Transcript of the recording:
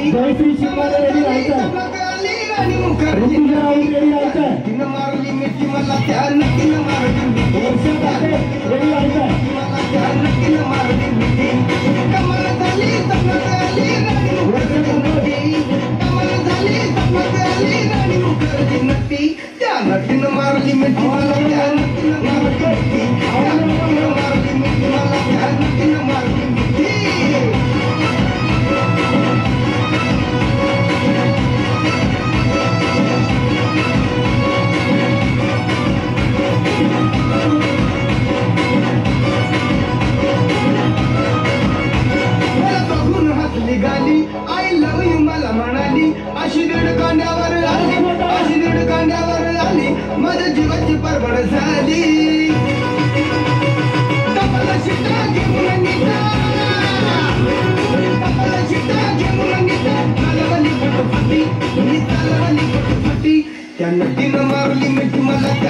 Jayashree Shingare ready राहायचं, Rutuja Raut ready राहायचं, तिनं मारली मिठी मला त्या नक्कीनं मारली मिठी, वर्षा पाटे रेडी राहायचं, मला त्या नक्कीनं मारली मिठी, कमाल झाली सपनात आली राणी मुखर्जी, कमाल झाली सपनात आली राणी मुखर्जी नक्की, त्या नक्कीनं मारली मिठी मला त्या नक्कीनं मारली मिठी, त्या नक्कीनं मारली मिठी मला त्या नक्कीनं मारली मिठी. आई लव यू मला म्हणाली, अशी दीड कांड्यावर आली, अशी दीड कांड्यावर आली, माझ्या जीवाची परवड झाली. कपाला शिटा घेऊन नीता, कपाला शिटा घेऊन नीता, चालवली पटपटी, मी चालवली पटपटी, त्या नदीनं मारली मिठी मला.